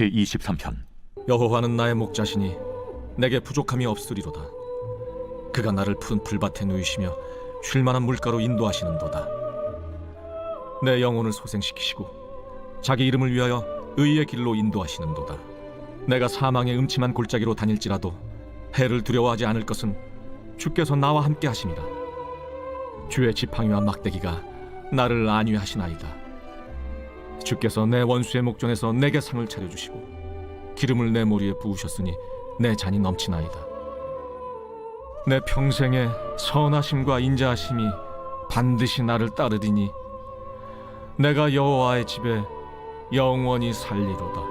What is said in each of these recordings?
제23편. 여호와는 나의 목자시니 내게 부족함이 없으리로다. 그가 나를 푸른 풀밭에 누이시며 쉴만한 물가로 인도하시는도다. 내 영혼을 소생시키시고 자기 이름을 위하여 의의 길로 인도하시는도다. 내가 사망의 음침한 골짜기로 다닐지라도 해를 두려워하지 않을 것은 주께서 나와 함께 하심이라. 주의 지팡이와 막대기가 나를 안위하시나이다. 주께서 내 원수의 목전에서 내게 상을 차려주시고 기름을 내 머리에 부으셨으니 내 잔이 넘치나이다. 내 평생에 선하심과 인자하심이 반드시 나를 따르리니 내가 여호와의 집에 영원히 살리로다.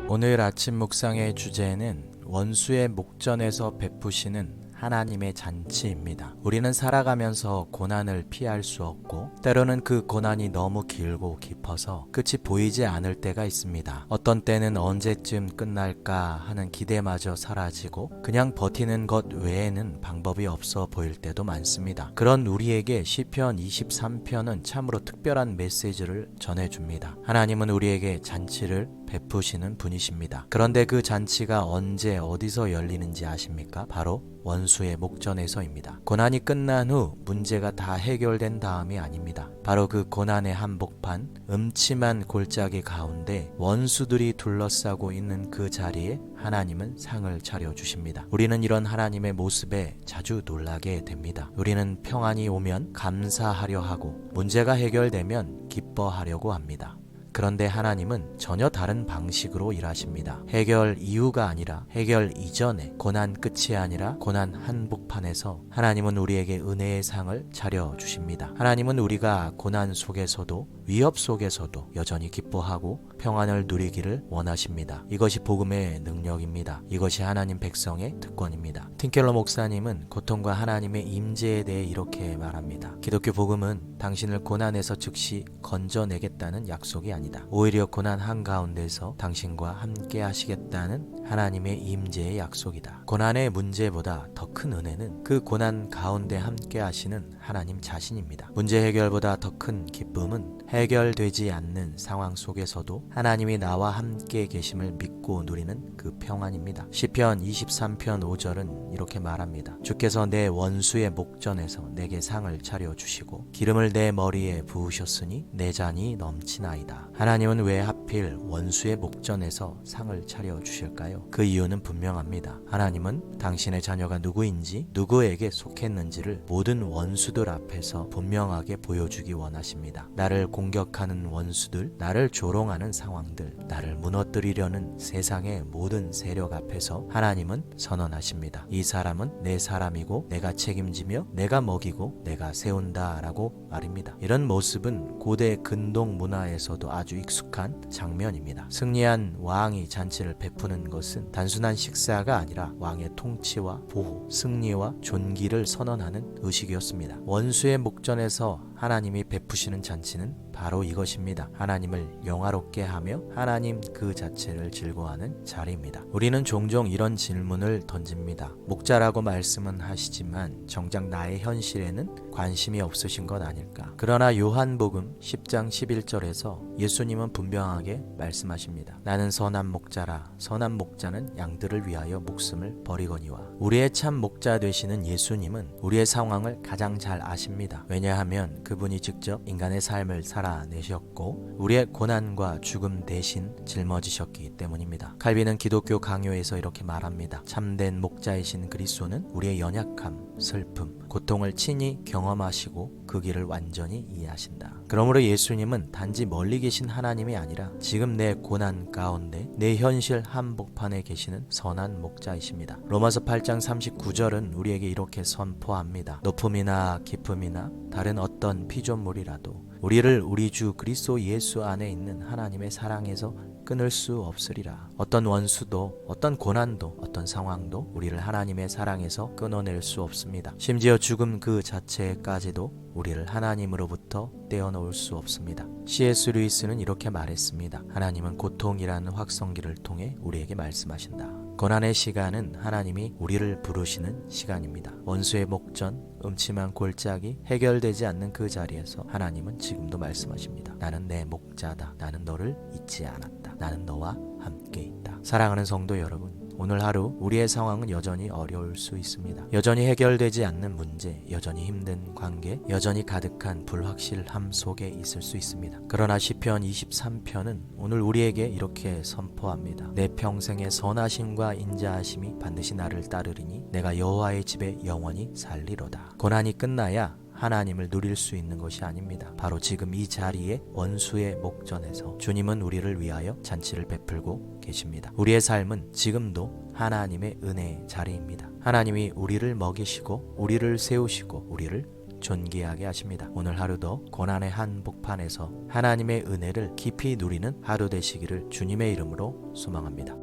오늘 아침 묵상의 주제는 원수의 목전에서 베푸시는 하나님의 잔치입니다. 우리는 살아가면서 고난을 피할 수 없고 때로는 그 고난이 너무 길고 깊어서 끝이 보이지 않을 때가 있습니다. 어떤 때는 언제쯤 끝날까 하는 기대마저 사라지고 그냥 버티는 것 외에는 방법이 없어 보일 때도 많습니다. 그런 우리에게 시편 23편은 참으로 특별한 메시지를 전해줍니다. 하나님은 우리에게 잔치를 베푸시는 분이십니다. 그런데 그 잔치가 언제 어디서 열리는지 아십니까? 바로 원수의 목전에서입니다. 고난이 끝난 후 문제가 다 해결된 다음이 아닙니다. 바로 그 고난의 한복판, 음침한 골짜기 가운데 원수들이 둘러싸고 있는 그 자리에 하나님은 상을 차려주십니다. 우리는 이런 하나님의 모습에 자주 놀라게 됩니다. 우리는 평안이 오면 감사하려 하고 문제가 해결되면 기뻐하려고 합니다. 그런데 하나님은 전혀 다른 방식으로 일하십니다. 해결 이후가 아니라 해결 이전에, 고난 끝이 아니라 고난 한복판에서 하나님은 우리에게 은혜의 상을 차려주십니다. 하나님은 우리가 고난 속에서도 위협 속에서도 여전히 기뻐하고 평안을 누리기를 원하십니다. 이것이 복음의 능력입니다. 이것이 하나님 백성의 특권입니다. 틴켈러 목사님은 고통과 하나님의 임재에 대해 이렇게 말합니다. 기독교 복음은 당신을 고난에서 즉시 건져내겠다는 약속이 아니다. 오히려 고난 한가운데서 당신과 함께 하시겠다는 하나님의 임재의 약속이다. 고난의 문제보다 더 큰 은혜는 그 고난 가운데 함께 하시는 하나님 자신입니다. 문제 해결보다 더 큰 기쁨은 해결되지 않는 상황 속에서도 하나님이 나와 함께 계심을 믿고 누리는 그 평안입니다. 시편 23편 5절은 이렇게 말합니다. 주께서 내 원수의 목전에서 내게 상을 차려주시고 기름을 내 머리에 부으셨으니 내 잔이 넘치나이다. 하나님은 왜 하필 원수의 목전에서 상을 차려주실까요? 그 이유는 분명합니다. 하나님은 당신의 자녀가 누구인지 누구에게 속했는지를 모든 원수들 앞에서 분명하게 보여주기 원하십니다. 나를 공격하는 원수들, 나를 조롱하는 상황들, 나를 무너뜨리려는 세상의 모든 세력 앞에서 하나님은 선언하십니다. 이 사람은 내 사람이고 내가 책임지며 내가 먹이고 내가 세운다 라고 말입니다. 이런 모습은 고대 근동 문화에서도 아주 익숙한 장면입니다. 승리한 왕이 잔치를 베푸는 것은 단순한 식사가 아니라 왕의 통치와 보호, 승리와 존귀를 선언하는 의식이었습니다. 원수의 목전에서 하나님이 베푸시는 잔치는 바로 이것입니다. 하나님을 영화롭게 하며 하나님 그 자체를 즐거워하는 자리입니다. 우리는 종종 이런 질문을 던집니다. 목자라고 말씀은 하시지만 정작 나의 현실에는 관심이 없으신 것 아닐까? 그러나 요한복음 10장 11절에서 예수님은 분명하게 말씀하십니다. 나는 선한 목자라. 선한 목자는 양들을 위하여 목숨을 버리거니와. 우리의 참 목자 되시는 예수님은 우리의 상황을 가장 잘 아십니다. 왜냐하면 그분이 직접 인간의 삶을 살아내셨고 우리의 고난과 죽음 대신 짊어지셨기 때문입니다. 칼빈은 기독교 강요에서 이렇게 말합니다. 참된 목자이신 그리스도는 우리의 연약함, 슬픔, 고통을 친히 경험하시고 그 길을 완전히 이해하신다. 그러므로 예수님은 단지 멀리 계신 하나님이 아니라 지금 내 고난 가운데 내 현실 한복판에 계시는 선한 목자이십니다. 로마서 8장 39절은 우리에게 이렇게 선포합니다. 높음이나 깊음이나 다른 어떤 피조물이라도 우리를 우리 주 그리스도 예수 안에 있는 하나님의 사랑에서 끊을 수 없으리라. 어떤 원수도 어떤 고난도 어떤 상황도 우리를 하나님의 사랑에서 끊어낼 수 없습니다. 심지어 죽음 그 자체까지도 우리를 하나님으로부터 떼어놓을 수 없습니다. C.S. 루이스는 이렇게 말했습니다. 하나님은 고통이라는 확성기를 통해 우리에게 말씀하신다. 고난의 시간은 하나님이 우리를 부르시는 시간입니다. 원수의 목전, 음침한 골짜기, 해결되지 않는 그 자리에서 하나님은 지금도 말씀하십니다. 나는 내 목자다. 나는 너를 잊지 않았다. 나는 너와 함께 있다. 사랑하는 성도 여러분, 오늘 하루 우리의 상황은 여전히 어려울 수 있습니다. 여전히 해결되지 않는 문제, 여전히 힘든 관계, 여전히 가득한 불확실함 속에 있을 수 있습니다. 그러나 시편 23편은 오늘 우리에게 이렇게 선포합니다. 내 평생의 선하심과 인자하심이 반드시 나를 따르리니 내가 여호와의 집에 영원히 살리로다. 고난이 끝나야 하나님을 누릴 수 있는 것이 아닙니다. 바로 지금 이 자리에 원수의 목전에서 주님은 우리를 위하여 잔치를 베풀고 계십니다. 우리의 삶은 지금도 하나님의 은혜의 자리입니다. 하나님이 우리를 먹이시고 우리를 세우시고 우리를 존귀하게 하십니다. 오늘 하루도 고난의 한복판에서 하나님의 은혜를 깊이 누리는 하루 되시기를 주님의 이름으로 소망합니다.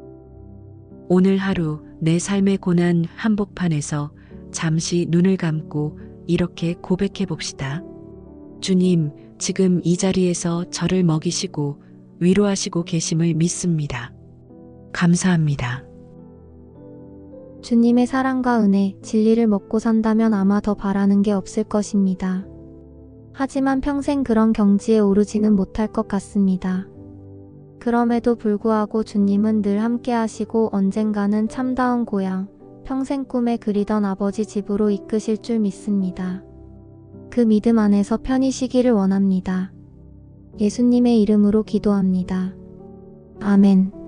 오늘 하루 내 삶의 고난 한복판에서 잠시 눈을 감고 이렇게 고백해 봅시다. 주님, 지금 이 자리에서 저를 먹이시고 위로하시고 계심을 믿습니다. 감사합니다. 주님의 사랑과 은혜, 진리를 먹고 산다면 아마 더 바라는 게 없을 것입니다. 하지만 평생 그런 경지에 오르지는 못할 것 같습니다. 그럼에도 불구하고 주님은 늘 함께 하시고 언젠가는 참다운 고향, 평생 꿈에 그리던 아버지 집으로 이끄실 줄 믿습니다. 그 믿음 안에서 편히 쉬기를 원합니다. 예수님의 이름으로 기도합니다. 아멘.